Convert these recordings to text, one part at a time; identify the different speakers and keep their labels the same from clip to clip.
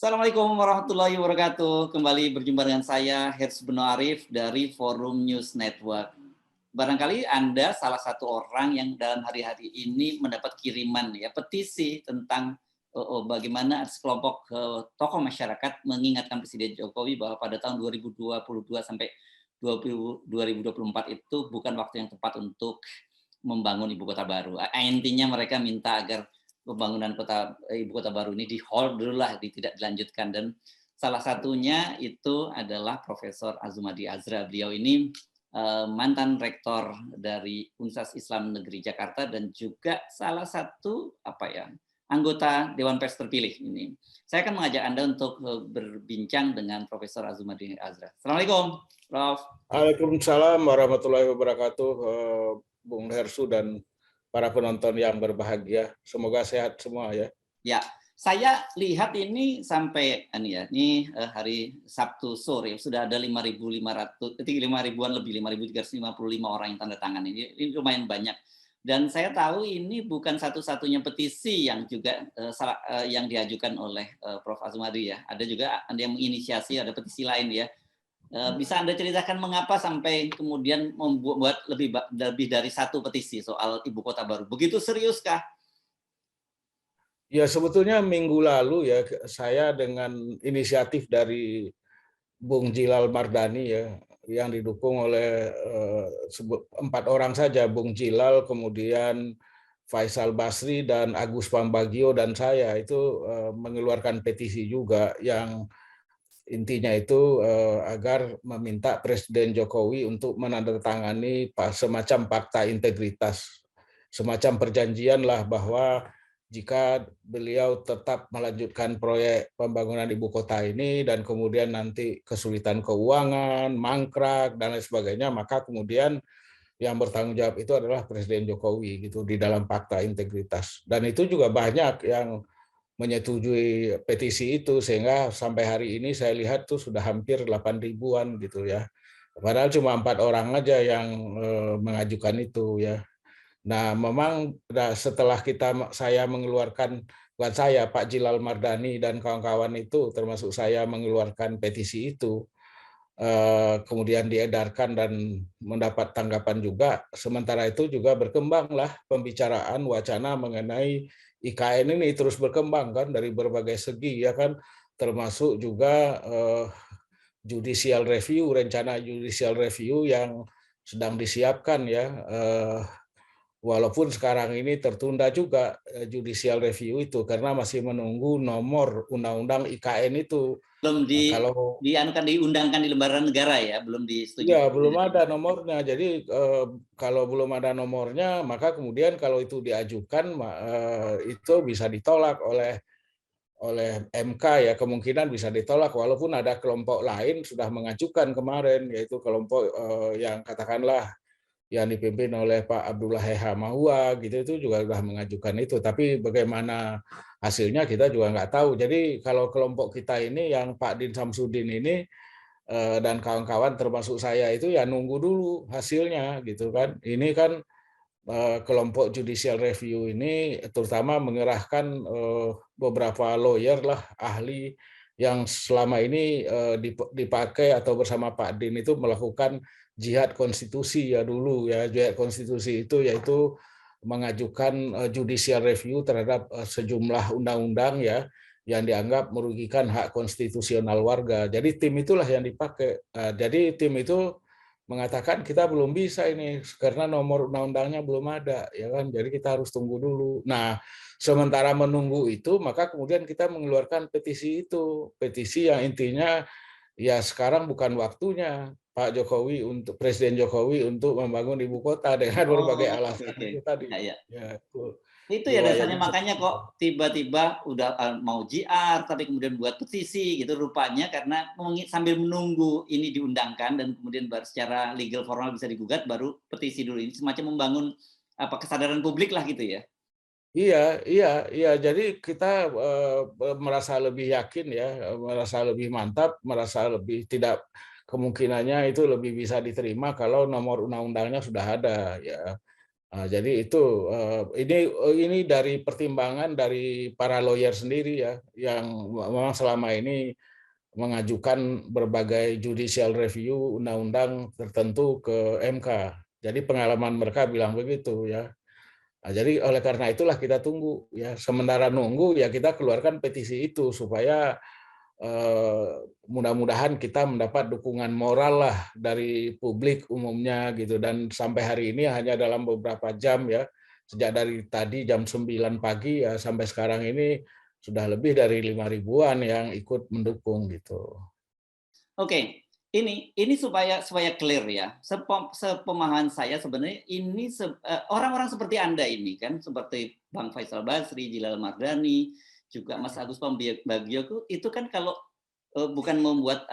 Speaker 1: Assalamualaikum warahmatullahi wabarakatuh. Kembali berjumpa dengan saya, Hersy Beno Arif dari Forum News Network. Barangkali Anda salah satu orang yang dalam hari-hari ini mendapat kiriman ya petisi tentang bagaimana sekelompok tokoh masyarakat mengingatkan Presiden Jokowi bahwa pada tahun 2022 sampai 2024 itu bukan waktu yang tepat untuk membangun ibu kota baru. Intinya mereka minta agar pembangunan ibu kota baru ini di hold dulu lah, tidak dilanjutkan. Dan salah satunya itu adalah Profesor Azumadi Azra. Beliau ini mantan rektor dari Universitas Islam Negeri Jakarta dan juga salah satu anggota Dewan Pers terpilih ini. Saya akan mengajak Anda untuk berbincang dengan Profesor Azumadi Azra. Assalamualaikum, Prof.
Speaker 2: Waalaikumsalam warahmatullahi wabarakatuh, Bung Hersu dan para penonton yang berbahagia. Semoga sehat semua ya.
Speaker 1: Ya, saya lihat ini sampai ini hari Sabtu sore sudah ada 5.500-an lebih 5.355 orang yang tanda tangan ini lumayan banyak. Dan saya tahu ini bukan satu-satunya petisi yang juga yang diajukan oleh Prof. Azumadi ya. Ada juga yang menginisiasi, ada petisi lain ya. Bisa Anda ceritakan mengapa sampai kemudian membuat lebih dari satu petisi soal ibu kota baru? Begitu seriuskah?
Speaker 2: Ya sebetulnya minggu lalu ya saya dengan inisiatif dari Bung Jilal Mardani ya yang didukung oleh 4 orang saja, Bung Jilal, kemudian Faisal Basri dan Agus Pambagio dan saya itu mengeluarkan petisi juga yang intinya itu agar meminta Presiden Jokowi untuk menandatangani semacam fakta integritas, semacam perjanjian lah bahwa jika beliau tetap melanjutkan proyek pembangunan ibu kota ini dan kemudian nanti kesulitan keuangan, mangkrak dan lain sebagainya, maka kemudian yang bertanggung jawab itu adalah Presiden Jokowi gitu di dalam fakta integritas. Dan itu juga banyak yang menyetujui petisi itu sehingga sampai hari ini saya lihat tuh sudah hampir 8 ribuan gitu ya. Padahal cuma 4 orang aja yang mengajukan itu ya. Nah, memang setelah saya mengeluarkan, bukan saya, Pak Jilal Mardani dan kawan-kawan itu termasuk saya mengeluarkan petisi itu, kemudian diedarkan dan mendapat tanggapan juga. Sementara itu juga berkembanglah pembicaraan wacana mengenai IKN ini terus berkembang kan dari berbagai segi ya kan, termasuk juga judicial review, rencana judicial review yang sedang disiapkan ya. Walaupun sekarang ini tertunda juga judicial review itu karena masih menunggu nomor undang-undang IKN itu.
Speaker 1: Belum diundangkan di lembaran negara ya, belum disetujui.
Speaker 2: Ya, belum ada nomornya. Jadi kalau belum ada nomornya, maka kemudian kalau itu diajukan itu bisa ditolak oleh MK ya, kemungkinan bisa ditolak walaupun ada kelompok lain sudah mengajukan kemarin, yaitu kelompok yang katakanlah yang dipimpin oleh Pak Abdullah Heha Mahua gitu, itu juga sudah mengajukan itu. Tapi bagaimana hasilnya kita juga nggak tahu. Jadi kalau kelompok kita ini yang Pak Din Samsudin ini dan kawan-kawan termasuk saya itu ya nunggu dulu hasilnya gitu kan. Ini kan kelompok judicial review ini terutama mengerahkan beberapa lawyer lah, ahli yang selama ini dipakai atau bersama Pak Din itu melakukan jihad konstitusi ya dulu ya. Jihad konstitusi itu yaitu mengajukan judicial review terhadap sejumlah undang-undang ya yang dianggap merugikan hak konstitusional warga. Jadi tim itulah yang dipakai. Jadi tim itu mengatakan kita belum bisa ini karena nomor undang-undangnya belum ada ya kan. Jadi kita harus tunggu dulu. Nah, sementara menunggu itu maka kemudian kita mengeluarkan petisi itu. Petisi yang intinya ya sekarang bukan waktunya Pak Jokowi untuk Presiden Jokowi untuk membangun ibu kota dengan berbagai alasan itu tadi.
Speaker 1: Ya, itu ya dasarnya makanya kok tiba-tiba udah mau JR tapi kemudian buat petisi gitu rupanya karena sambil menunggu ini diundangkan dan kemudian baru secara legal formal bisa digugat baru petisi dulu, ini semacam membangun kesadaran publik lah gitu ya.
Speaker 2: Iya. Jadi kita merasa lebih yakin ya, merasa lebih mantap, merasa lebih tidak kemungkinannya itu lebih bisa diterima kalau nomor undang-undangnya sudah ada ya. Jadi itu ini dari pertimbangan dari para lawyer sendiri ya, yang memang selama ini mengajukan berbagai judicial review undang-undang tertentu ke MK. Jadi pengalaman mereka bilang begitu ya. Jadi oleh karena itulah kita tunggu ya. Sementara nunggu ya kita keluarkan petisi itu supaya mudah-mudahan kita mendapat dukungan moral lah dari publik umumnya gitu. Dan sampai hari ini hanya dalam beberapa jam ya, sejak dari tadi jam 9 pagi ya sampai sekarang ini sudah lebih dari 5 ribuan yang ikut mendukung gitu.
Speaker 1: Oke, ini supaya clear ya. Sepemahaman saya sebenarnya ini orang-orang seperti Anda ini kan, seperti Bang Faisal Basri, Jilal Mardani, juga Mas Agus Pambagio itu kan kalau bukan membuat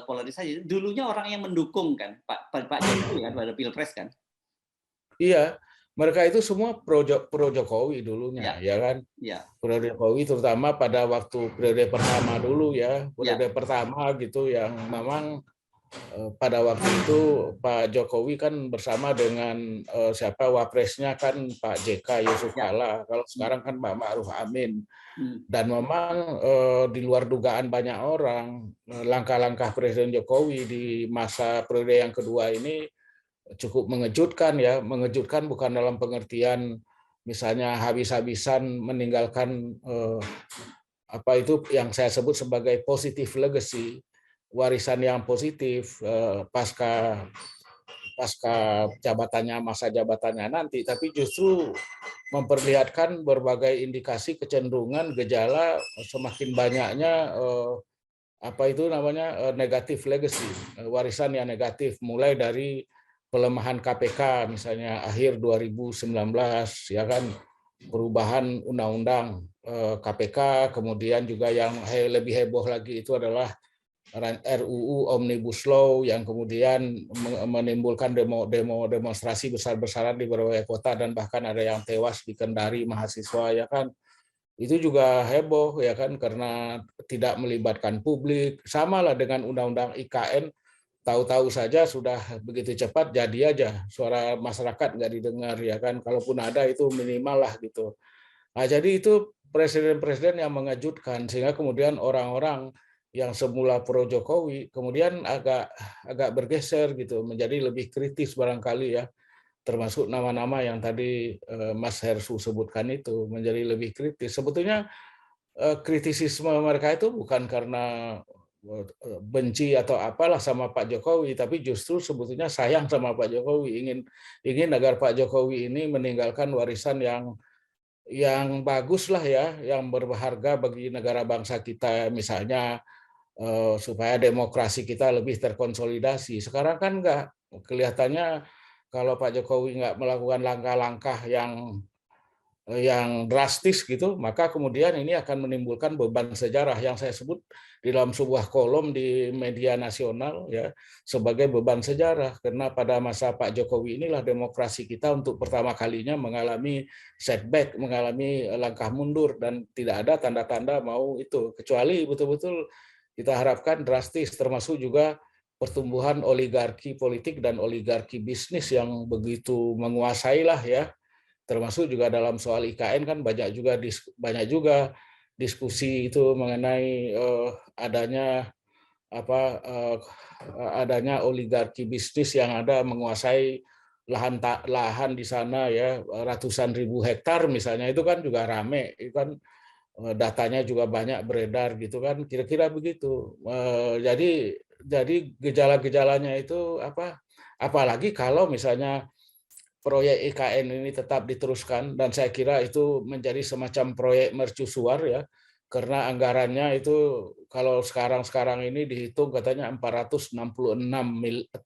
Speaker 1: polarisasi. Dulunya orang yang mendukung kan Pak Jokowi kan pada Pilpres kan.
Speaker 2: Iya, mereka itu semua pro Jokowi dulunya,
Speaker 1: Ya,
Speaker 2: ya kan?
Speaker 1: ya,
Speaker 2: Pro Jokowi terutama pada waktu periode pertama dulu ya,
Speaker 1: ya,
Speaker 2: periode pertama gitu yang memang pada waktu itu Pak Jokowi kan bersama dengan siapa wapresnya kan Pak JK Yusuf
Speaker 1: ya.
Speaker 2: Kala. Kalau sekarang kan Pak Ma'ruf Amin.
Speaker 1: Hmm.
Speaker 2: Dan memang di luar dugaan banyak orang, langkah-langkah Presiden Jokowi di masa periode yang kedua ini cukup mengejutkan ya, mengejutkan bukan dalam pengertian misalnya habis-habisan meninggalkan apa itu yang saya sebut sebagai positive legacy, warisan yang positif pasca jabatannya masa jabatannya nanti, tapi justru memperlihatkan berbagai indikasi kecenderungan gejala semakin banyaknya apa itu namanya negatif legacy, warisan yang negatif, mulai dari pelemahan KPK misalnya akhir 2019 ya kan, perubahan undang-undang KPK, kemudian juga yang lebih heboh lagi itu adalah RUU Omnibus Law yang kemudian menimbulkan demonstrasi besar-besaran di berbagai kota dan bahkan ada yang tewas di Kendari mahasiswa ya kan. Itu juga heboh ya kan karena tidak melibatkan publik. Sama lah dengan undang-undang IKN, tahu-tahu saja sudah begitu cepat jadi aja, suara masyarakat nggak didengar ya kan, kalaupun ada itu minimal lah gitu. Nah, jadi itu presiden-presiden yang mengejutkan sehingga kemudian orang-orang yang semula pro Jokowi kemudian agak bergeser gitu menjadi lebih kritis barangkali ya, termasuk nama-nama yang tadi Mas Hersu sebutkan itu menjadi lebih kritis. Sebetulnya kritisisme mereka itu bukan karena benci atau apalah sama Pak Jokowi, tapi justru sebetulnya sayang sama Pak Jokowi, ingin agar Pak Jokowi ini meninggalkan warisan yang bagus lah ya, yang berharga bagi negara bangsa kita, misalnya supaya demokrasi kita lebih terkonsolidasi. Sekarang kan enggak, kelihatannya kalau Pak Jokowi nggak melakukan langkah-langkah yang drastis gitu, maka kemudian ini akan menimbulkan beban sejarah yang saya sebut di dalam sebuah kolom di media nasional ya sebagai beban sejarah, karena pada masa Pak Jokowi inilah demokrasi kita untuk pertama kalinya mengalami setback, mengalami langkah mundur dan tidak ada tanda-tanda mau itu, kecuali betul-betul kita harapkan drastis, termasuk juga pertumbuhan oligarki politik dan oligarki bisnis yang begitu menguasai lah ya, termasuk juga dalam soal IKN kan banyak juga diskusi itu mengenai adanya oligarki bisnis yang ada menguasai lahan di sana ya, ratusan ribu hektar misalnya, itu kan juga rame, itu kan datanya juga banyak beredar gitu kan, kira-kira begitu. Jadi gejala-gejalanya itu apa, apalagi kalau misalnya proyek IKN ini tetap diteruskan, dan saya kira itu menjadi semacam proyek mercusuar ya, karena anggarannya itu kalau sekarang ini dihitung katanya 466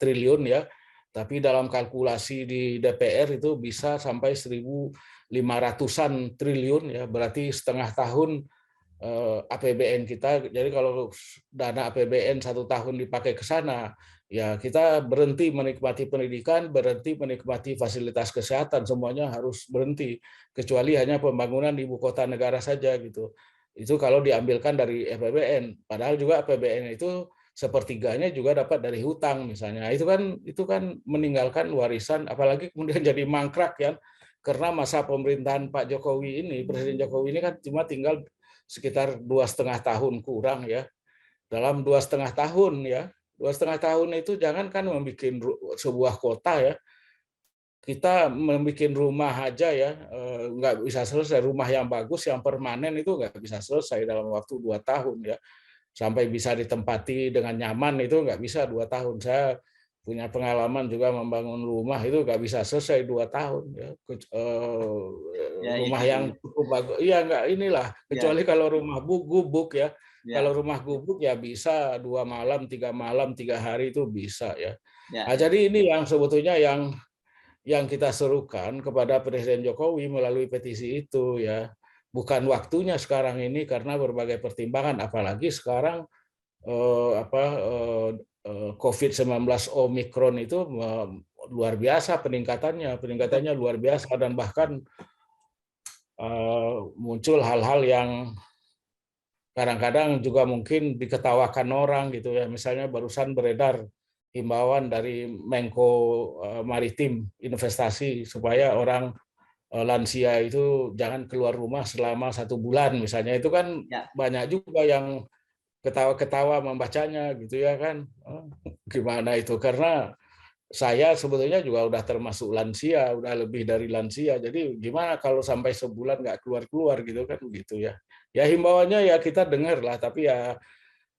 Speaker 2: triliun ya, tapi dalam kalkulasi di DPR itu bisa sampai 1.500-an triliun ya, berarti setengah tahun APBN kita. Jadi kalau dana APBN 1 tahun dipakai ke sana, ya kita berhenti menikmati pendidikan, berhenti menikmati fasilitas kesehatan, semuanya harus berhenti, kecuali hanya pembangunan di ibu kota negara saja gitu. Itu kalau diambilkan dari APBN. Padahal juga APBN itu sepertiganya juga dapat dari hutang misalnya. Itu kan meninggalkan warisan, apalagi kemudian jadi mangkrak ya, karena masa pemerintahan Pak Jokowi ini, Presiden Jokowi ini kan cuma tinggal sekitar 2,5 tahun kurang ya. Dalam 2,5 tahun ya, 2,5 tahun itu jangankan membuat sebuah kota ya, kita membuat rumah aja ya, nggak bisa selesai. Rumah yang bagus, yang permanen itu nggak bisa selesai dalam waktu 2 tahun ya. Sampai bisa ditempati dengan nyaman itu nggak bisa 2 tahun. Saya punya pengalaman juga membangun rumah itu nggak bisa selesai 2 tahun ya.
Speaker 1: Ya,
Speaker 2: Rumah
Speaker 1: ya,
Speaker 2: yang
Speaker 1: ya.
Speaker 2: cukup bagus, iya nggak inilah.
Speaker 1: Ya,
Speaker 2: Kecuali kalau rumah gubuk ya. Kalau
Speaker 1: ya,
Speaker 2: rumah gubuk ya bisa 2 malam, 3 malam, 3 hari itu bisa ya.
Speaker 1: ya,
Speaker 2: Nah,
Speaker 1: ya.
Speaker 2: jadi ini yang sebetulnya yang kita serukan kepada Presiden Jokowi melalui petisi itu ya, bukan waktunya sekarang ini karena berbagai pertimbangan, apalagi sekarang COVID-19 Omikron itu luar biasa peningkatannya luar biasa, dan bahkan muncul hal-hal yang kadang-kadang juga mungkin diketawakan orang gitu ya. Misalnya barusan beredar himbauan dari Menko Maritim Investasi supaya orang lansia itu jangan keluar rumah selama 1 bulan misalnya. Itu kan
Speaker 1: Ya.
Speaker 2: banyak juga yang ketawa-ketawa membacanya gitu ya kan. Gimana itu, karena saya sebetulnya juga udah termasuk lansia, udah lebih dari lansia. Jadi gimana kalau sampai sebulan nggak keluar-keluar gitu kan, gitu ya. Ya himbauannya ya kita dengar lah, tapi ya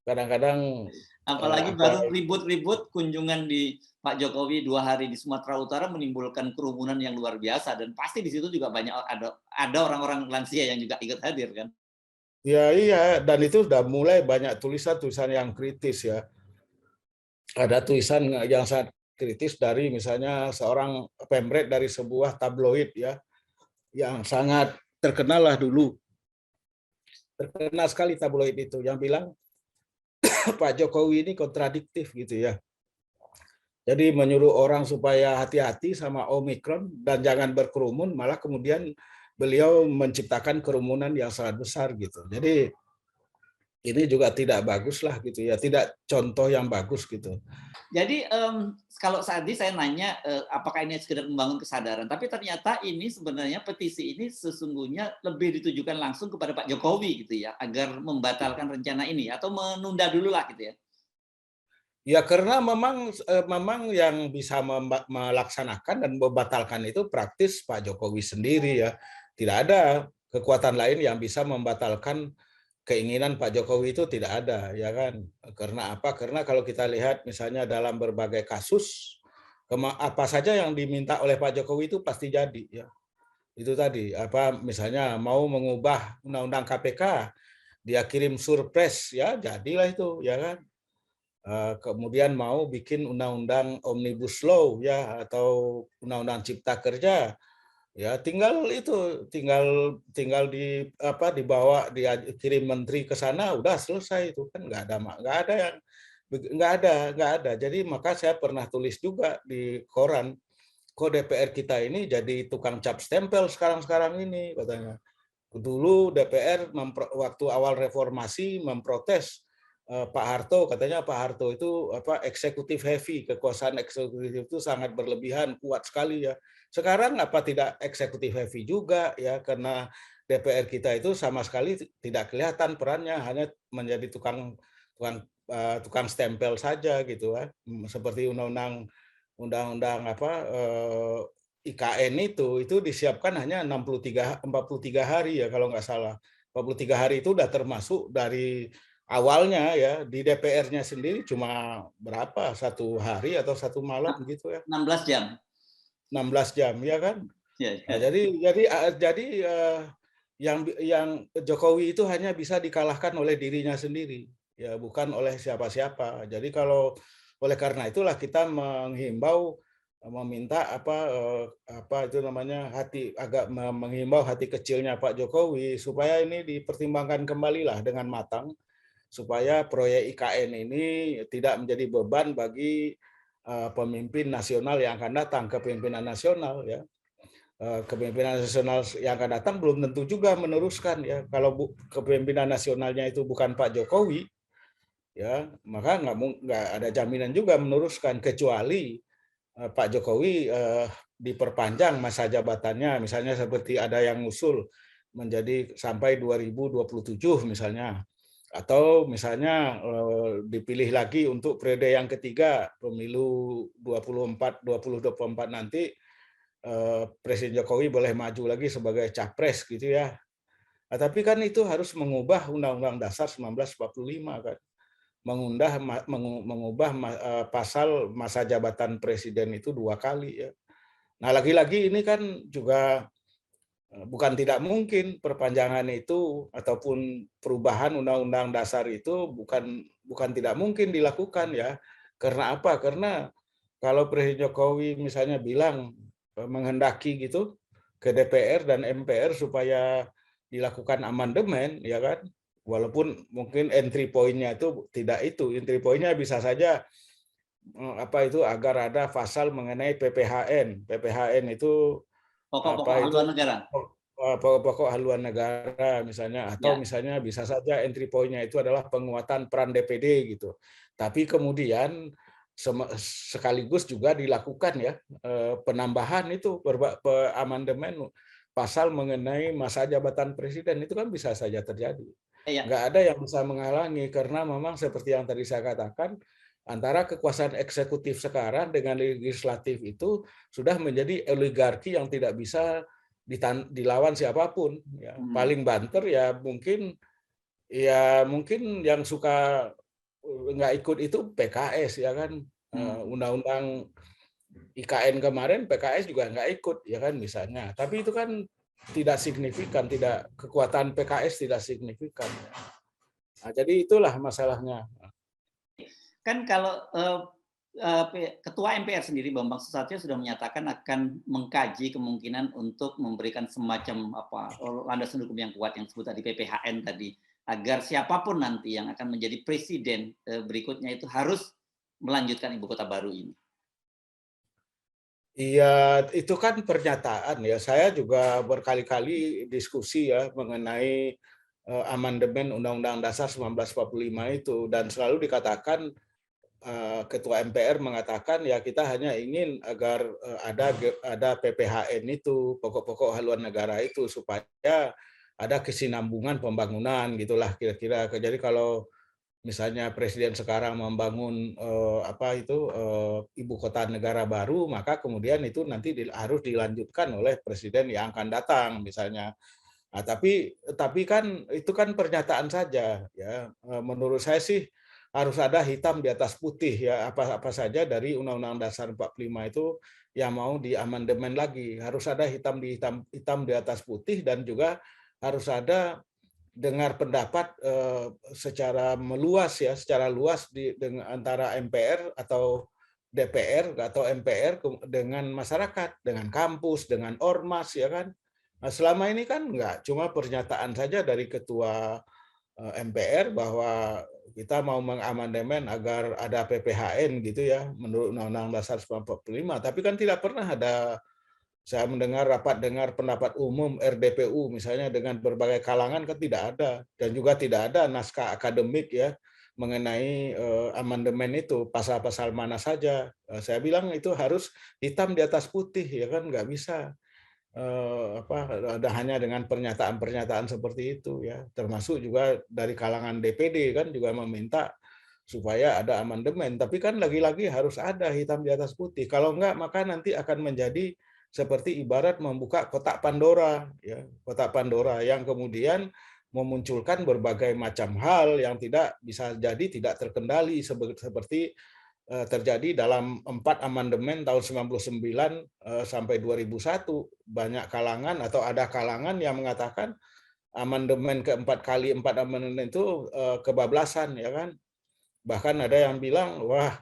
Speaker 2: kadang-kadang
Speaker 1: Apalagi
Speaker 2: apa.
Speaker 1: baru ribut-ribut kunjungan di Pak Jokowi 2 hari di Sumatera Utara menimbulkan kerumunan yang luar biasa, dan pasti di situ juga banyak ada orang-orang lansia yang juga ikut hadir kan.
Speaker 2: Ya iya, dan itu udah mulai banyak tulisan-tulisan yang kritis ya. Ada tulisan yang sangat kritis dari misalnya seorang pemret dari sebuah tabloid ya, yang sangat terkenal lah dulu. Terkenal sekali tabloid itu, yang bilang Pak Jokowi ini kontradiktif gitu ya. Jadi menyuruh orang supaya hati-hati sama Omikron dan jangan berkerumun, malah kemudian beliau menciptakan kerumunan yang sangat besar gitu. Jadi ini juga tidak bagus lah gitu ya, tidak contoh yang bagus gitu.
Speaker 1: Jadi kalau tadi saya nanya apakah ini sekedar membangun kesadaran, tapi ternyata ini sebenarnya petisi ini sesungguhnya lebih ditujukan langsung kepada Pak Jokowi gitu ya, agar membatalkan rencana ini atau menunda dulu lah gitu ya.
Speaker 2: Ya karena memang yang bisa melaksanakan dan membatalkan itu praktis Pak Jokowi sendiri ya. Tidak ada kekuatan lain yang bisa membatalkan keinginan Pak Jokowi, itu tidak ada ya kan. Karena apa? Karena kalau kita lihat misalnya dalam berbagai kasus, apa saja yang diminta oleh Pak Jokowi itu pasti jadi ya. Itu tadi apa, misalnya mau mengubah undang-undang KPK, dia kirim surpres ya, jadilah itu ya kan. Kemudian mau bikin undang-undang omnibus law ya, atau undang-undang cipta kerja ya, tinggal dibawa, dikirim menteri ke sana, udah selesai itu kan. Nggak ada. Jadi maka saya pernah tulis juga di koran, kok DPR kita ini jadi tukang cap stempel sekarang ini katanya. Dulu DPR waktu awal reformasi memprotes Pak Harto, katanya Pak Harto itu eksekutif heavy, kekuasaan eksekutif itu sangat berlebihan, kuat sekali ya. Sekarang apa tidak eksekutif heavy juga ya, karena DPR kita itu sama sekali tidak kelihatan perannya, hanya menjadi tukang stempel saja gitu kan. Seperti undang-undang IKN itu disiapkan hanya 43 hari ya kalau nggak salah. 43 hari itu udah termasuk dari awalnya ya. Di DPR-nya sendiri cuma berapa, 1 hari atau 1 malam gitu ya,
Speaker 1: 16 jam.
Speaker 2: 16 jam ya kan.
Speaker 1: Ya,
Speaker 2: Nah,
Speaker 1: ya.
Speaker 2: jadi yang Jokowi itu hanya bisa dikalahkan oleh dirinya sendiri ya, bukan oleh siapa-siapa. Jadi kalau oleh karena itulah kita menghimbau, meminta itu namanya, menghimbau hati kecilnya Pak Jokowi supaya ini dipertimbangkan kembali lah dengan matang, supaya proyek IKN ini tidak menjadi beban bagi pemimpin nasional yang akan datang, kepemimpinan nasional ya. Kepemimpinan nasional yang akan datang belum tentu juga meneruskan ya. Kalau kepemimpinan nasionalnya itu bukan Pak Jokowi, ya maka nggak ada jaminan juga meneruskan, kecuali Pak Jokowi diperpanjang masa jabatannya, misalnya seperti ada yang usul menjadi sampai 2027 misalnya, atau misalnya dipilih lagi untuk periode yang ketiga pemilu 2024 nanti, Presiden Jokowi boleh maju lagi sebagai capres gitu ya. Nah, tapi kan itu harus mengubah Undang-Undang Dasar 1945 kan, mengubah pasal masa jabatan presiden itu 2 kali ya. Nah, lagi-lagi ini kan juga bukan tidak mungkin perpanjangan itu ataupun perubahan Undang-Undang Dasar itu bukan tidak mungkin dilakukan ya. Karena apa? Karena kalau Presiden Jokowi misalnya bilang menghendaki gitu ke DPR dan MPR supaya dilakukan amandemen, ya kan? Walaupun mungkin entry point-nya itu tidak itu, entry point-nya bisa saja apa itu agar ada pasal mengenai PPHN. PPHN itu
Speaker 1: Pokok-pokok
Speaker 2: apa itu
Speaker 1: haluan negara.
Speaker 2: pokok-pokok haluan negara misalnya, atau
Speaker 1: Ya.
Speaker 2: misalnya bisa saja entry point-nya itu adalah penguatan peran DPD gitu. Tapi kemudian sekaligus juga dilakukan ya penambahan itu amandemen pasal mengenai masa jabatan presiden, itu kan bisa saja terjadi.
Speaker 1: Ya.
Speaker 2: Nggak ada yang bisa menghalangi karena memang seperti yang tadi saya katakan, antara kekuasaan eksekutif sekarang dengan legislatif itu sudah menjadi oligarki yang tidak bisa dilawan siapapun. Ya. Paling banter ya mungkin yang suka nggak ikut itu PKS ya kan. Undang-undang IKN kemarin PKS juga nggak ikut ya kan misalnya. Tapi itu kan tidak signifikan, kekuatan PKS tidak signifikan. Nah, jadi itulah masalahnya.
Speaker 1: Kan kalau Ketua MPR sendiri Bambang Susatyo sudah menyatakan akan mengkaji kemungkinan untuk memberikan semacam landasan hukum yang kuat yang disebut tadi PPHN tadi, agar siapapun nanti yang akan menjadi presiden berikutnya itu harus melanjutkan ibu kota baru ini.
Speaker 2: Iya, itu kan pernyataan ya. Saya juga berkali-kali diskusi ya mengenai amandemen Undang-Undang Dasar 1945 itu, dan selalu dikatakan Ketua MPR mengatakan ya kita hanya ingin agar ada PPHN itu, pokok-pokok haluan negara itu, supaya ada kesinambungan pembangunan gitulah kira-kira. Jadi kalau misalnya presiden sekarang membangun ibu kota negara baru, maka kemudian itu nanti harus dilanjutkan oleh presiden yang akan datang misalnya. Nah, tapi kan itu kan pernyataan saja ya. Menurut saya sih harus ada hitam di atas putih ya, apa saja dari Undang-Undang Dasar 45 itu yang mau diamandemen lagi. Harus ada hitam di atas putih, dan juga harus ada dengar pendapat secara meluas ya, secara luas dengan antara MPR atau DPR atau MPR dengan masyarakat, dengan kampus, dengan ormas ya kan. Nah, selama ini kan enggak, cuma pernyataan saja dari ketua MPR bahwa kita mau mengamandemen agar ada PPHN gitu ya menurut Undang-Undang Dasar 1945, tapi kan tidak pernah ada. Saya mendengar rapat dengar pendapat umum RDPU misalnya dengan berbagai kalangan, kan tidak ada, dan juga tidak ada naskah akademik ya mengenai amandemen itu, pasal-pasal mana saja. Saya bilang itu harus hitam di atas putih ya kan, nggak bisa ada hanya dengan pernyataan-pernyataan seperti itu ya. Termasuk juga dari kalangan DPD kan juga meminta supaya ada amandemen, tapi kan lagi-lagi harus ada hitam di atas putih. Kalau enggak maka nanti akan menjadi seperti ibarat membuka kotak Pandora ya, kotak Pandora yang kemudian memunculkan berbagai macam hal yang tidak bisa jadi tidak terkendali, seperti terjadi dalam 4 amandemen tahun 99 sampai 2001. Banyak kalangan atau ada kalangan yang mengatakan amandemen keempat kali 4 amandemen itu kebablasan ya kan. Bahkan ada yang bilang, wah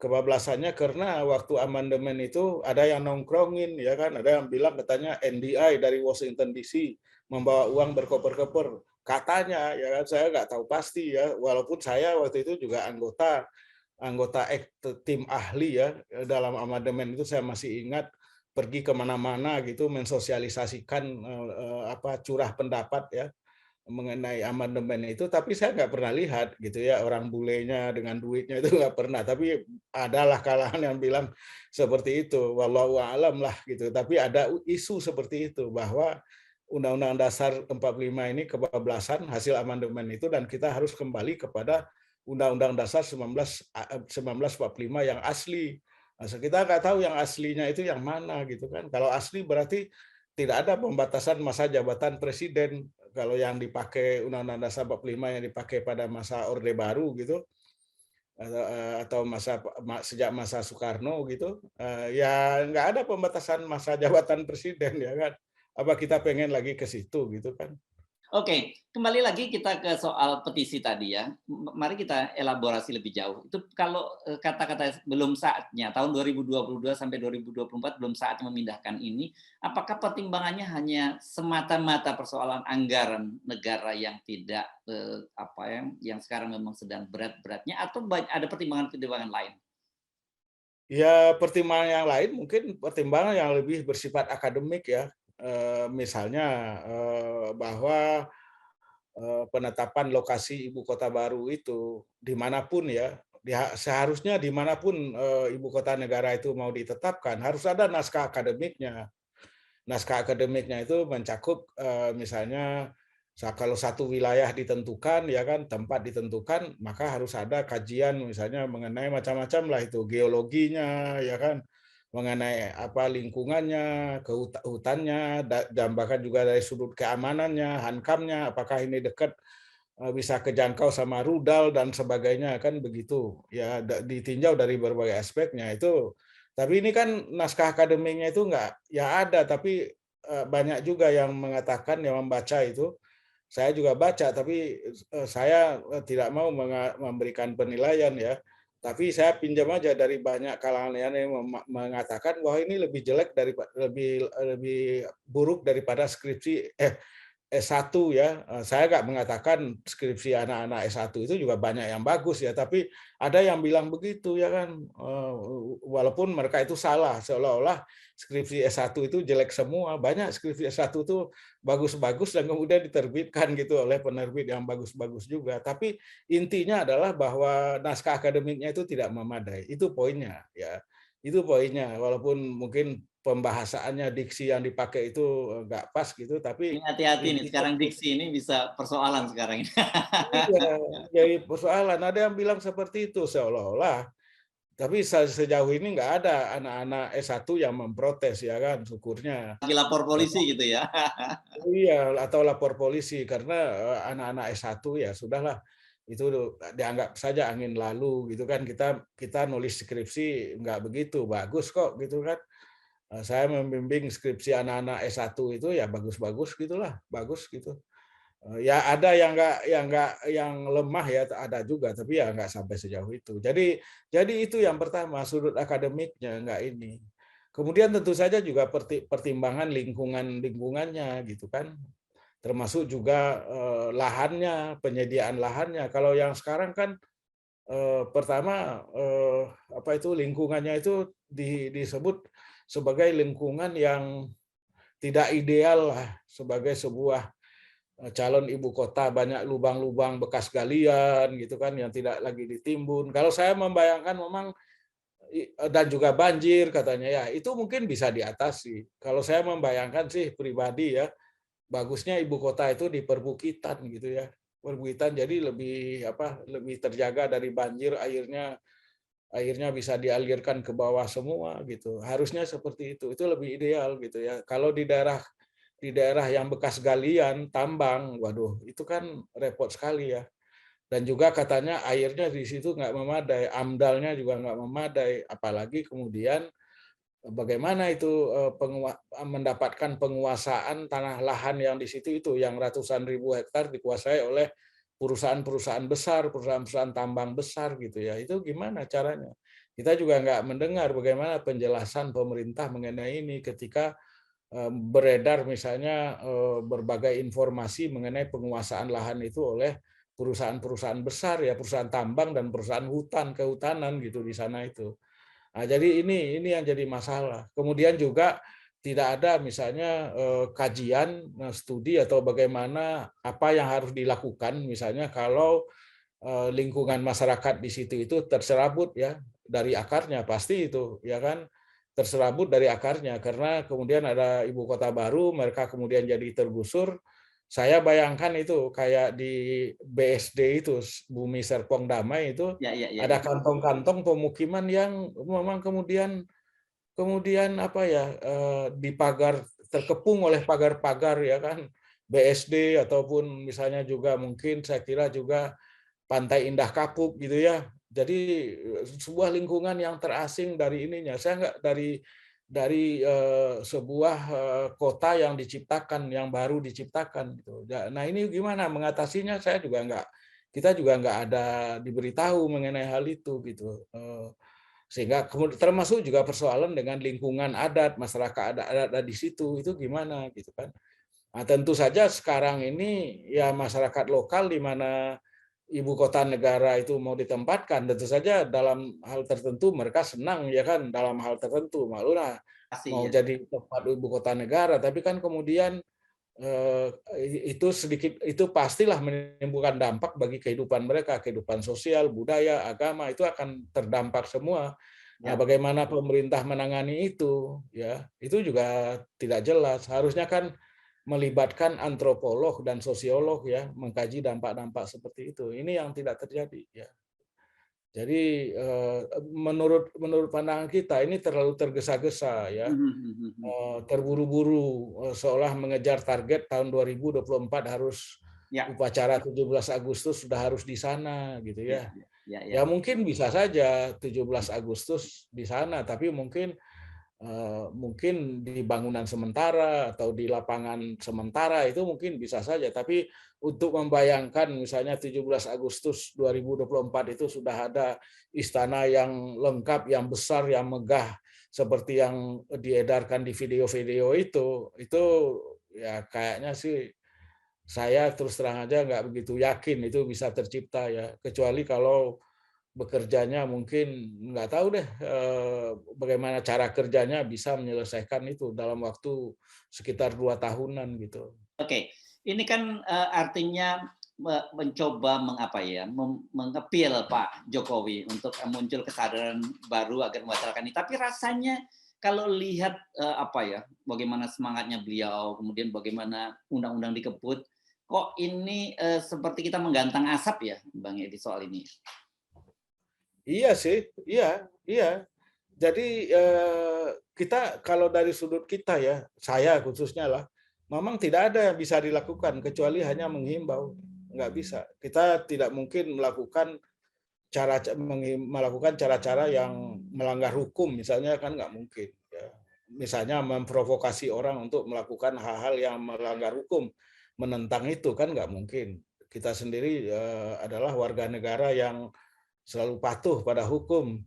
Speaker 2: kebablasannya karena waktu amandemen itu ada yang nongkrongin ya kan, ada yang bilang katanya NDI dari Washington DC membawa uang berkoper-koper katanya ya kan. Saya nggak tahu pasti ya, walaupun saya waktu itu juga anggota tim ahli ya dalam amandemen itu. Saya masih ingat pergi kemana-mana gitu mensosialisasikan curah pendapat ya mengenai amandemen itu, tapi saya nggak pernah lihat gitu ya orang bulenya dengan duitnya itu nggak pernah. Tapi adalah kalangan yang bilang seperti itu, wallahu a'lam lah gitu. Tapi ada isu seperti itu bahwa Undang-Undang Dasar 45 ini kebablasan hasil amandemen itu dan kita harus kembali kepada Undang-Undang Dasar 1945 yang asli. Nah, kita nggak tahu yang aslinya itu yang mana gitu kan. Kalau asli berarti tidak ada pembatasan masa jabatan presiden. Kalau yang dipakai Undang-Undang Dasar 45 yang dipakai pada masa Orde Baru gitu, atau sejak masa Soekarno gitu, ya nggak ada pembatasan masa jabatan presiden ya kan. Apa kita pengen lagi ke situ gitu kan?
Speaker 1: Oke, kembali lagi kita ke soal petisi tadi ya. Mari kita elaborasi lebih jauh. Itu kalau kata-kata belum saatnya, tahun 2022 sampai 2024 belum saatnya memindahkan ini, apakah pertimbangannya hanya semata-mata persoalan anggaran negara yang tidak yang sekarang memang sedang berat-beratnya, atau ada pertimbangan-pertimbangan lain?
Speaker 2: Ya pertimbangan yang lain mungkin pertimbangan yang lebih bersifat akademik ya. Misalnya bahwa penetapan lokasi ibu kota baru itu dimanapun ya, seharusnya dimanapun ibu kota negara itu mau ditetapkan harus ada naskah akademiknya. Naskah akademiknya itu mencakup misalnya kalau satu wilayah ditentukan ya kan, tempat ditentukan, maka harus ada kajian misalnya mengenai macam-macam lah itu, geologinya ya kan, mengenai apa lingkungannya, hutannya, dan bahkan juga dari sudut keamanannya, hankamnya, apakah ini dekat bisa kejangkau sama rudal dan sebagainya kan begitu. Ya ditinjau dari berbagai aspeknya itu. Tapi ini kan naskah akademiknya itu enggak ya ada, tapi banyak juga yang mengatakan, yang membaca itu, saya juga baca, tapi saya tidak mau memberikan penilaian ya. Tapi saya pinjam aja dari banyak kalangan yang mengatakan bahwa ini lebih jelek lebih buruk daripada skripsi S1 ya. Saya nggak mengatakan skripsi anak-anak S1 itu juga banyak yang bagus ya, tapi ada yang bilang begitu ya kan, walaupun mereka itu salah, seolah-olah skripsi S1 itu jelek semua, banyak skripsi S1 itu bagus-bagus dan kemudian diterbitkan gitu oleh penerbit yang bagus-bagus juga. Tapi intinya adalah bahwa naskah akademiknya itu tidak memadai, itu poinnya ya. Itu poinnya, walaupun mungkin pembahasannya, diksi yang dipakai itu nggak pas gitu,
Speaker 1: Ini
Speaker 2: tapi
Speaker 1: hati-hati nih,
Speaker 2: intinya
Speaker 1: sekarang diksi ini bisa persoalan sekarang ini.
Speaker 2: iya, jadi persoalan. Ada yang bilang seperti itu seolah-olah, tapi sejauh ini nggak ada anak-anak S1 yang memprotes ya kan, syukurnya.
Speaker 1: Lagi lapor polisi gitu ya.
Speaker 2: Iya, atau lapor polisi karena anak-anak S1 ya sudahlah, itu dianggap saja angin lalu gitu kan, kita kita nulis skripsi nggak begitu bagus kok gitu kan. Saya membimbing skripsi anak-anak S1 itu ya bagus-bagus gitulah, bagus gitu. Ya ada yang lemah ya, ada juga, tapi ya nggak sampai sejauh itu. Jadi itu yang pertama, sudut akademiknya, nggak ini. Kemudian tentu saja juga pertimbangan lingkungannya gitu kan, termasuk juga lahannya, penyediaan lahannya. Kalau yang sekarang kan pertama apa itu lingkungannya itu disebut sebagai lingkungan yang tidak ideal lah sebagai sebuah calon ibu kota, banyak lubang-lubang bekas galian gitu kan yang tidak lagi ditimbun. Kalau saya membayangkan memang dan juga banjir katanya ya, itu mungkin bisa diatasi. Kalau saya membayangkan sih pribadi ya, bagusnya ibu kota itu di perbukitan gitu ya. Perbukitan jadi lebih terjaga dari banjir, airnya bisa dialirkan ke bawah semua gitu. Harusnya seperti itu. Itu lebih ideal gitu ya. Kalau di daerah yang bekas galian, tambang, waduh, itu kan repot sekali ya. Dan juga katanya airnya di situ nggak memadai, AMDAL-nya juga nggak memadai, apalagi kemudian bagaimana itu mendapatkan penguasaan tanah lahan yang di situ itu, yang ratusan ribu hektar dikuasai oleh perusahaan-perusahaan besar, perusahaan-perusahaan tambang besar gitu ya. Itu gimana caranya? Kita juga nggak mendengar bagaimana penjelasan pemerintah mengenai ini ketika beredar misalnya berbagai informasi mengenai penguasaan lahan itu oleh perusahaan-perusahaan besar ya, perusahaan tambang dan perusahaan kehutanan gitu di sana itu. Nah, jadi ini yang jadi masalah. Kemudian juga tidak ada misalnya kajian, studi atau bagaimana apa yang harus dilakukan misalnya kalau lingkungan masyarakat di situ itu terserabut ya dari akarnya, pasti itu ya kan, terserabut dari akarnya karena kemudian ada ibu kota baru, mereka kemudian jadi tergusur. Saya bayangkan itu kayak di BSD itu, Bumi Serpong Damai itu,
Speaker 1: Ya, ya, ya,
Speaker 2: ada
Speaker 1: ya.
Speaker 2: kantong-kantong pemukiman yang memang kemudian kemudian apa ya, dipagar, terkepung oleh pagar-pagar ya kan, BSD ataupun misalnya juga mungkin saya kira juga Pantai Indah Kapuk gitu ya. Jadi sebuah lingkungan yang terasing dari ininya. Saya nggak dari sebuah kota yang diciptakan, yang baru diciptakan gitu. Nah ini gimana mengatasinya? Kita juga nggak ada diberitahu mengenai hal itu gitu. Sehingga termasuk juga persoalan dengan lingkungan adat, masyarakat adat di situ itu gimana gitu kan. Nah, tentu saja sekarang ini ya masyarakat lokal di mana ibu kota negara itu mau ditempatkan, tentu saja dalam hal tertentu mereka senang ya kan, dalam hal tertentu maklumlah
Speaker 1: Pasti
Speaker 2: mau
Speaker 1: ya.
Speaker 2: jadi tempat ibu kota negara, tapi kan kemudian eh, itu sedikit itu pastilah menimbulkan dampak bagi kehidupan mereka, kehidupan sosial, budaya, agama itu akan terdampak semua. Nah,
Speaker 1: Ya.
Speaker 2: bagaimana pemerintah menangani itu ya, itu juga tidak jelas. Harusnya kan melibatkan antropolog dan sosiolog ya, mengkaji dampak-dampak seperti itu. Ini yang tidak terjadi ya. Jadi menurut menurut pandangan kita ini terlalu tergesa-gesa ya, terburu-buru, seolah mengejar target tahun 2024 harus
Speaker 1: Ya,
Speaker 2: upacara 17 Agustus sudah harus di sana gitu
Speaker 1: ya,
Speaker 2: ya.
Speaker 1: ya, ya, ya.
Speaker 2: Ya mungkin bisa saja 17 Agustus di sana, tapi mungkin mungkin di bangunan sementara atau di lapangan sementara itu mungkin bisa saja. Tapi untuk membayangkan misalnya 17 Agustus 2024 itu sudah ada istana yang lengkap, yang besar, yang megah seperti yang diedarkan di video-video itu ya kayaknya sih saya terus terang aja nggak begitu yakin itu bisa tercipta ya. Kecuali kalau bekerjanya mungkin nggak tahu deh bagaimana cara kerjanya bisa menyelesaikan itu dalam waktu sekitar 2 tahunan gitu.
Speaker 1: Oke, ini kan artinya mencoba mengapa ya, mengepil Pak Jokowi untuk muncul kesadaran baru agar membatalkan ini. Tapi rasanya kalau lihat apa ya, bagaimana semangatnya beliau, kemudian bagaimana undang-undang dikebut, kok ini seperti kita menggantang asap ya, Bang Edi soal ini.
Speaker 2: Iya sih, iya, iya. Jadi kita kalau dari sudut kita ya, saya khususnya lah, memang tidak ada yang bisa dilakukan kecuali hanya menghimbau, nggak bisa. Kita tidak mungkin melakukan cara-cara yang melanggar hukum, misalnya kan nggak mungkin. Ya. Misalnya memprovokasi orang untuk melakukan hal-hal yang melanggar hukum, menentang itu kan nggak mungkin. Kita sendiri adalah warga negara yang selalu patuh pada hukum,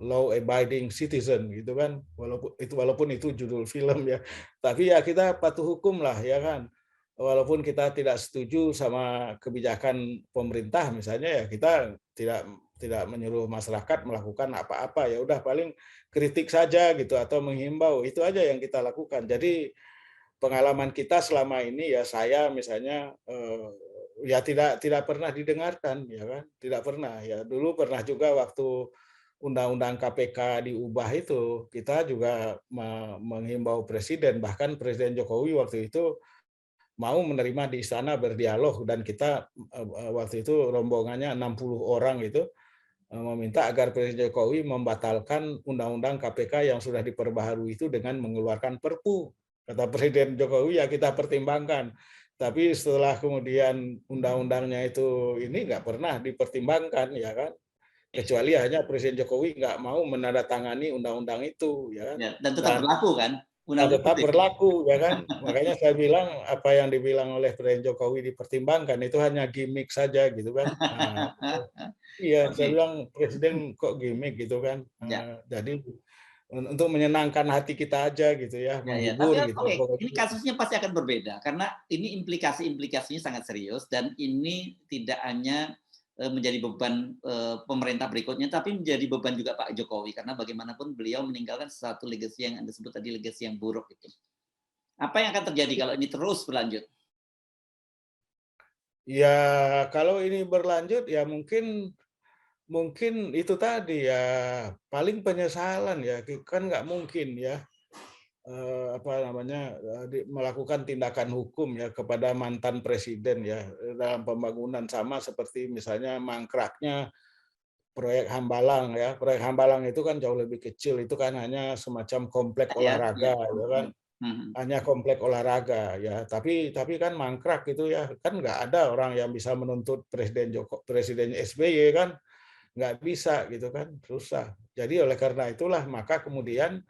Speaker 2: law abiding citizen gitu kan, walaupun itu judul film ya, tapi ya kita patuh hukum lah ya kan, walaupun kita tidak setuju sama kebijakan pemerintah misalnya ya kita tidak menyuruh masyarakat melakukan apa-apa, ya udah paling kritik saja gitu atau menghimbau, itu aja yang kita lakukan. Jadi pengalaman kita selama ini ya, saya misalnya ya tidak pernah didengarkan ya kan, tidak pernah ya. Dulu pernah juga waktu undang-undang KPK diubah itu, kita juga menghimbau presiden, bahkan Presiden Jokowi waktu itu mau menerima di istana berdialog, dan kita waktu itu rombongannya 60 orang itu meminta agar Presiden Jokowi membatalkan undang-undang KPK yang sudah diperbaharui itu dengan mengeluarkan Perpu. Kata Presiden Jokowi, ya kita pertimbangkan. Tapi setelah kemudian undang-undangnya itu ini nggak pernah dipertimbangkan, ya kan? Kecuali hanya Presiden Jokowi nggak mau menandatangani undang-undang itu, ya kan?
Speaker 1: Ya, dan tetap
Speaker 2: Dan
Speaker 1: berlaku kan,
Speaker 2: tetap
Speaker 1: undang-undang.
Speaker 2: berlaku, ya kan? Makanya saya bilang apa yang dibilang oleh Presiden Jokowi dipertimbangkan itu hanya gimmick saja, gitu kan? Nah, iya, saya
Speaker 1: Oke,
Speaker 2: bilang presiden kok gimmick gitu kan.
Speaker 1: ya.
Speaker 2: Jadi untuk menyenangkan hati kita aja gitu ya,
Speaker 1: Ya, ya. Tapi
Speaker 2: menghibur gitu.
Speaker 1: oke, ini kasusnya pasti akan berbeda karena ini implikasi-implikasinya sangat serius dan ini tidak hanya menjadi beban pemerintah berikutnya, tapi menjadi beban juga Pak Jokowi karena bagaimanapun beliau meninggalkan satu legacy yang Anda sebut tadi legacy yang buruk itu. Apa yang akan terjadi kalau ini terus berlanjut?
Speaker 2: Ya, kalau ini berlanjut ya mungkin mungkin itu tadi ya paling penyesalan ya kan nggak mungkin ya apa namanya melakukan tindakan hukum ya kepada mantan presiden ya dalam pembangunan sama seperti misalnya mangkraknya proyek Hambalang ya. Proyek Hambalang itu kan jauh lebih kecil, itu kan hanya semacam komplek
Speaker 1: Ya, ya.
Speaker 2: olahraga ya kan. Hanya komplek olahraga ya, tapi kan mangkrak itu ya, kan nggak ada orang yang bisa menuntut Presiden SBY kan, nggak bisa gitu kan, susah. Jadi oleh karena itulah maka kemudian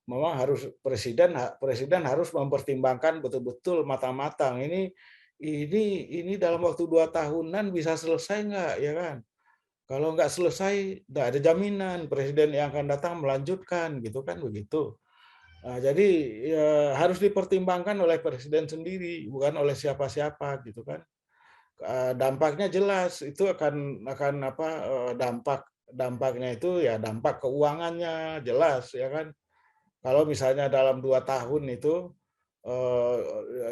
Speaker 2: memang harus presiden harus mempertimbangkan betul-betul matang-matang ini dalam waktu 2 tahunan bisa selesai nggak ya kan? Kalau nggak selesai, nggak ada jaminan presiden yang akan datang melanjutkan gitu kan begitu. Nah, jadi ya, harus dipertimbangkan oleh presiden sendiri, bukan oleh siapa-siapa gitu kan. Dampaknya jelas itu akan apa dampaknya itu ya dampak keuangannya jelas ya kan. Kalau misalnya dalam 2 tahun itu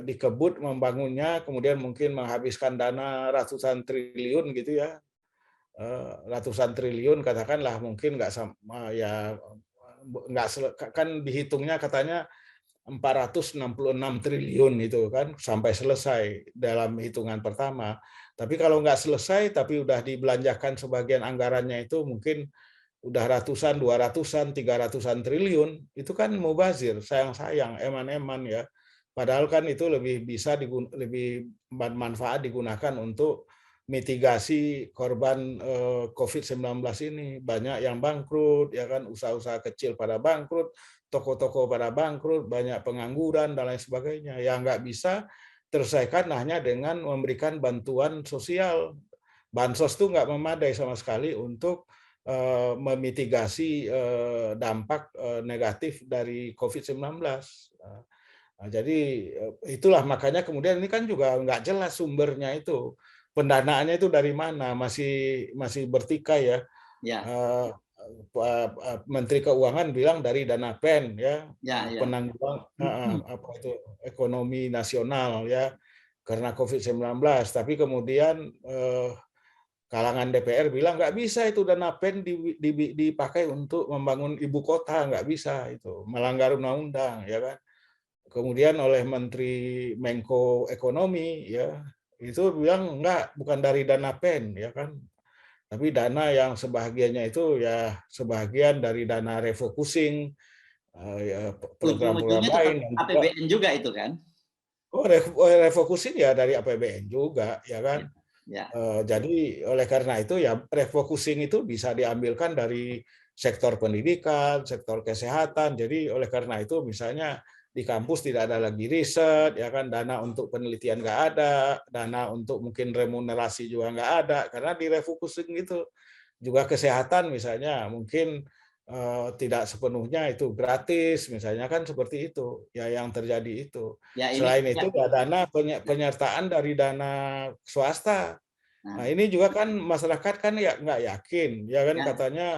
Speaker 2: dikebut membangunnya, kemudian mungkin menghabiskan dana ratusan triliun gitu ya, ratusan triliun katakanlah mungkin nggak sama ya nggak kan dihitungnya katanya 466 triliun itu kan sampai selesai dalam hitungan pertama. Tapi kalau nggak selesai tapi udah dibelanjakan sebagian anggarannya itu mungkin udah ratusan, 200-an, 300-an triliun, itu kan mubazir, sayang-sayang, eman-eman ya. Padahal kan itu lebih bisa lebih manfaat digunakan untuk mitigasi korban COVID-19 ini. Banyak yang bangkrut, ya kan, usaha-usaha kecil pada bangkrut, toko-toko pada bangkrut, banyak pengangguran dan lain sebagainya. Yang nggak bisa terselesaikan hanya dengan memberikan bantuan sosial. Bansos itu nggak memadai sama sekali untuk memitigasi dampak negatif dari COVID-19. Nah, jadi itulah makanya kemudian ini kan juga nggak jelas sumbernya itu, pendanaannya itu dari mana, masih bertikai ya.
Speaker 1: Ya.
Speaker 2: Menteri Keuangan bilang dari dana PEN ya,
Speaker 1: Ya, ya.
Speaker 2: penanggulangan apa itu ekonomi nasional ya karena COVID-19. Tapi kemudian kalangan DPR bilang nggak bisa itu dana PEN dipakai untuk membangun ibu kota, nggak bisa itu melanggar undang-undang ya kan. Kemudian oleh Menteri Menko Ekonomi ya itu bilang enggak, bukan dari dana PEN ya kan, tapi dana yang sebahagiannya itu ya sebahagian dari dana refocusing ya, program-program
Speaker 1: Ujung-ujungnya tetap
Speaker 2: lain dan juga
Speaker 1: APBN juga itu kan?
Speaker 2: refocusing ya dari APBN juga ya kan.
Speaker 1: Ya. Ya.
Speaker 2: Jadi oleh karena itu ya refocusing itu bisa diambilkan dari sektor pendidikan, sektor kesehatan. Jadi oleh karena itu misalnya di kampus tidak ada lagi riset, ya kan, dana untuk penelitian nggak ada, dana untuk mungkin remunerasi juga nggak ada, karena di refocusing itu. Juga kesehatan misalnya mungkin tidak sepenuhnya itu gratis, misalnya kan seperti itu, ya yang terjadi itu.
Speaker 1: Ya, ini
Speaker 2: Selain
Speaker 1: ya.
Speaker 2: itu ya dana penyertaan dari dana swasta. Nah
Speaker 1: Nah,
Speaker 2: ini juga kan masyarakat kan ya nggak yakin, ya kan
Speaker 1: ya.
Speaker 2: katanya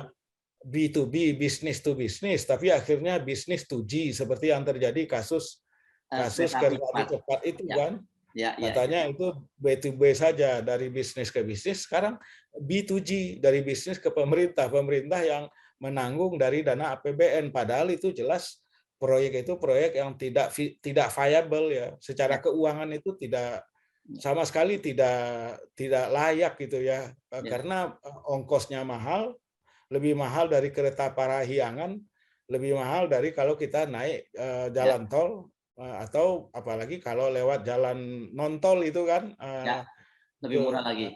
Speaker 2: B2B, business to business, tapi akhirnya business to G seperti yang terjadi kasus
Speaker 1: Kereta api
Speaker 2: kereta api
Speaker 1: cepat.
Speaker 2: cepat itu
Speaker 1: Ya,
Speaker 2: kan.
Speaker 1: ya, ya, ya.
Speaker 2: Katanya itu B2B saja, dari bisnis ke bisnis, sekarang B2G, dari bisnis ke pemerintah. Pemerintah yang menanggung dari dana APBN, padahal itu jelas proyek itu proyek yang tidak viable ya. Secara
Speaker 1: Ya.
Speaker 2: keuangan itu tidak sama sekali tidak layak gitu ya.
Speaker 1: Ya.
Speaker 2: Karena ongkosnya mahal, lebih mahal dari kereta parahyangan, lebih mahal dari kalau kita naik
Speaker 1: Ya.
Speaker 2: jalan tol, atau apalagi kalau lewat jalan non tol itu kan
Speaker 1: Ya. Lebih
Speaker 2: itu
Speaker 1: murah lagi.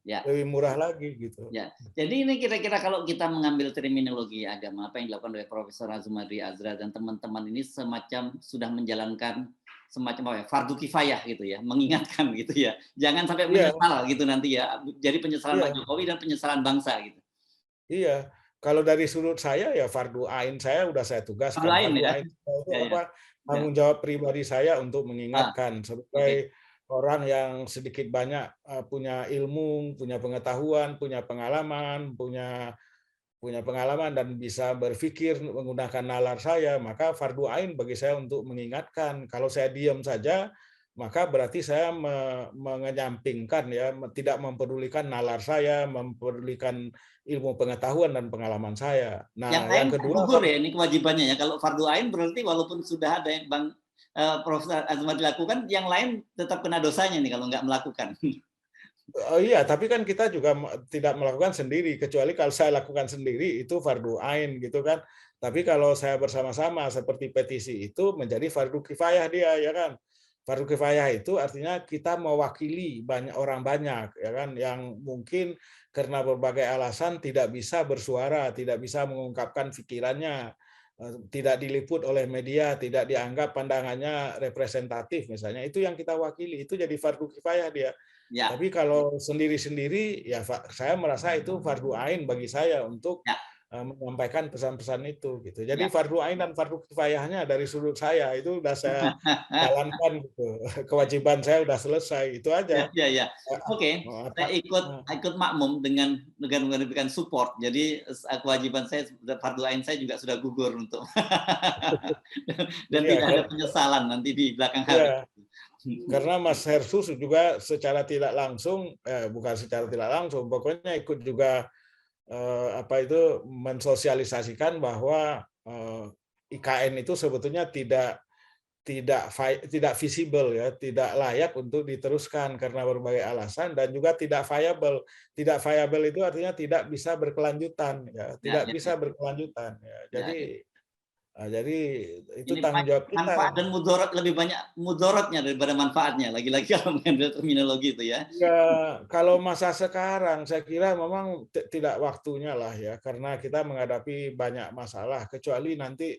Speaker 1: Ya.
Speaker 2: lebih murah lagi gitu.
Speaker 1: Ya, jadi ini kira-kira kalau kita mengambil terminologi agama, apa yang dilakukan oleh Profesor Azumardi Azra dan teman-teman ini semacam sudah menjalankan semacam apa ya, fardu kifayah gitu ya, mengingatkan gitu ya. Jangan sampai
Speaker 2: Iya,
Speaker 1: menyesal gitu nanti ya. Jadi penyesalan Pak
Speaker 2: iya,
Speaker 1: Jokowi dan penyesalan bangsa gitu.
Speaker 2: iya. Kalau dari sudut saya ya fardu ain saya udah saya
Speaker 1: Fardu
Speaker 2: tugaskan.
Speaker 1: lain
Speaker 2: Fardu
Speaker 1: ya.
Speaker 2: ain saya itu
Speaker 1: Ya, ya.
Speaker 2: apa,
Speaker 1: Ya.
Speaker 2: tanggung jawab pribadi saya untuk mengingatkan
Speaker 1: Oke.
Speaker 2: sebagai orang yang sedikit banyak punya ilmu, punya pengetahuan, punya pengalaman, punya pengalaman dan bisa berpikir menggunakan nalar saya, maka fardu ain bagi saya untuk mengingatkan. Kalau saya diam saja, maka berarti saya mengenyampingkan ya, tidak mempedulikan nalar saya, mempedulikan ilmu pengetahuan dan pengalaman saya.
Speaker 1: Yang
Speaker 2: Nah,
Speaker 1: lain
Speaker 2: yang kedua,
Speaker 1: gugur ya ini kewajibannya ya. Kalau fardu ain berarti walaupun sudah ada yang Profesor Azumati lakukan, yang lain tetap kena dosanya nih kalau nggak melakukan.
Speaker 2: oh iya, tapi kan kita juga tidak melakukan sendiri, kecuali kalau saya lakukan sendiri itu fardu ain gitu kan. Tapi kalau saya bersama-sama seperti petisi itu menjadi fardu kifayah dia ya kan. Fardu kifayah itu artinya kita mewakili banyak orang banyak ya kan yang mungkin karena berbagai alasan tidak bisa bersuara, tidak bisa mengungkapkan pikirannya, tidak diliput oleh media, tidak dianggap pandangannya representatif misalnya. Itu yang kita wakili, itu jadi fardu kifayah dia.
Speaker 1: Ya,
Speaker 2: Tapi kalau sendiri-sendiri, ya saya merasa itu fardu ain bagi saya untuk
Speaker 1: ya,
Speaker 2: menyampaikan pesan-pesan itu. Gitu. Jadi
Speaker 1: ya.
Speaker 2: fardu ain dan fardu kifayahnya dari sudut saya itu sudah saya jalankan. Gitu. Kewajiban saya sudah selesai. Itu
Speaker 1: Ya,
Speaker 2: aja.
Speaker 1: ya, ya. Oke, saya ikut makmum dengan memberikan support. Jadi kewajiban saya fardu ain saya juga sudah gugur untuk dan
Speaker 2: Iya,
Speaker 1: tidak ada penyesalan nanti di belakang hari.
Speaker 2: iya. Karena Mas Hersus juga secara tidak langsung, bukan secara tidak langsung, pokoknya ikut juga mensosialisasikan bahwa IKN itu sebetulnya tidak visible ya, tidak layak untuk diteruskan karena berbagai alasan dan juga tidak viable. Tidak viable itu artinya tidak bisa berkelanjutan ya,
Speaker 1: Ya,
Speaker 2: tidak
Speaker 1: ya,
Speaker 2: bisa
Speaker 1: ya,
Speaker 2: berkelanjutan ya.
Speaker 1: ya, ya.
Speaker 2: Jadi itu
Speaker 1: Ini
Speaker 2: tanggung jawab
Speaker 1: manfaat
Speaker 2: kita.
Speaker 1: dan mudorot lebih banyak mudorotnya daripada manfaatnya. Lagi-lagi kalau mengambil terminologi itu ya.
Speaker 2: Ya, kalau masa sekarang saya kira memang tidak waktunya lah ya, karena kita menghadapi banyak masalah. Kecuali nanti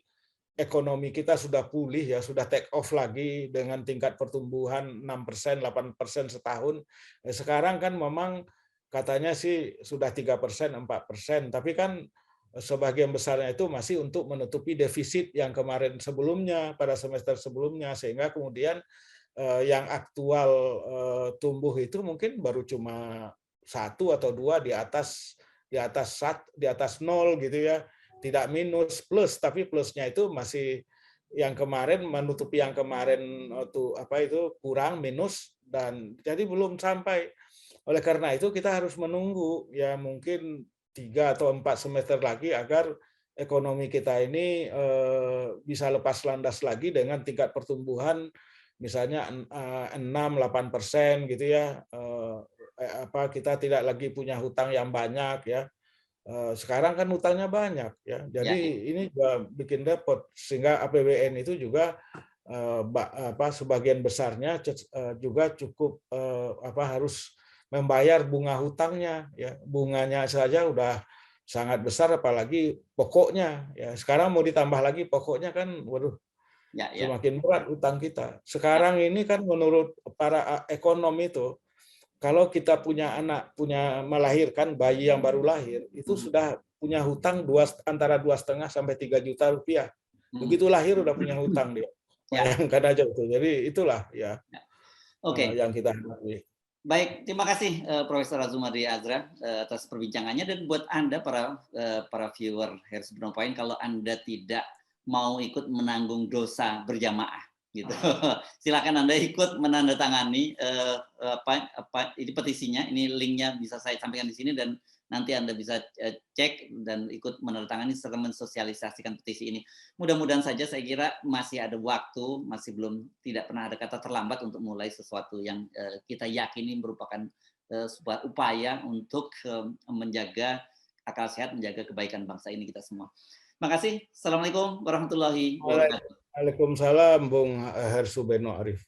Speaker 2: ekonomi kita sudah pulih ya, sudah take off lagi dengan tingkat pertumbuhan 6%, 8% setahun. Sekarang kan memang katanya sih sudah 3%, 4%, tapi kan sebagian besarnya itu masih untuk menutupi defisit yang kemarin sebelumnya, pada semester sebelumnya, sehingga kemudian yang aktual tumbuh itu mungkin baru cuma 1 atau 2 di atas nol gitu ya, tidak minus, plus, tapi plusnya itu masih yang kemarin menutupi yang kemarin itu kurang minus dan jadi belum sampai. Oleh karena itu kita harus menunggu ya mungkin 3 atau 4 semester lagi agar ekonomi kita ini bisa lepas landas lagi dengan tingkat pertumbuhan misalnya 6-8% gitu ya, kita tidak lagi punya hutang yang banyak ya. Sekarang kan hutangnya banyak ya,
Speaker 1: Ya,
Speaker 2: jadi
Speaker 1: ya.
Speaker 2: ini juga bikin repot sehingga APBN itu juga sebagian besarnya juga cukup harus membayar bunga hutangnya ya, bunganya saja udah sangat besar apalagi pokoknya ya, sekarang mau ditambah lagi pokoknya kan waduh
Speaker 1: Ya, ya.
Speaker 2: semakin berat utang kita.
Speaker 1: Ya.
Speaker 2: Sekarang ini kan menurut para ekonom itu, kalau kita punya anak, melahirkan bayi yang baru lahir, itu sudah punya hutang antara 2,5 sampai 3 juta rupiah. Begitu lahir udah punya hutang dia.
Speaker 1: Ya.
Speaker 2: Bayangkan aja itu. Jadi itulah ya
Speaker 1: Oke.
Speaker 2: yang kita hadapi.
Speaker 1: Baik, terima kasih Profesor Azumati Azra atas perbincangannya dan buat Anda para viewer Harris Brown Point kalau Anda tidak mau ikut menanggung dosa berjamaah gitu. Silakan Anda ikut menandatangani ini petisinya, ini linknya bisa saya sampaikan di sini dan nanti Anda bisa cek dan ikut menandatangani serta mensosialisasikan petisi ini. Mudah-mudahan saja saya kira masih ada waktu, tidak pernah ada kata terlambat untuk mulai sesuatu yang kita yakini merupakan sebuah upaya untuk menjaga akal sehat, menjaga kebaikan bangsa ini kita semua. Terima kasih. Assalamualaikum warahmatullahi wabarakatuh.
Speaker 2: Waalaikumsalam, Bung Hersu Beno Arif.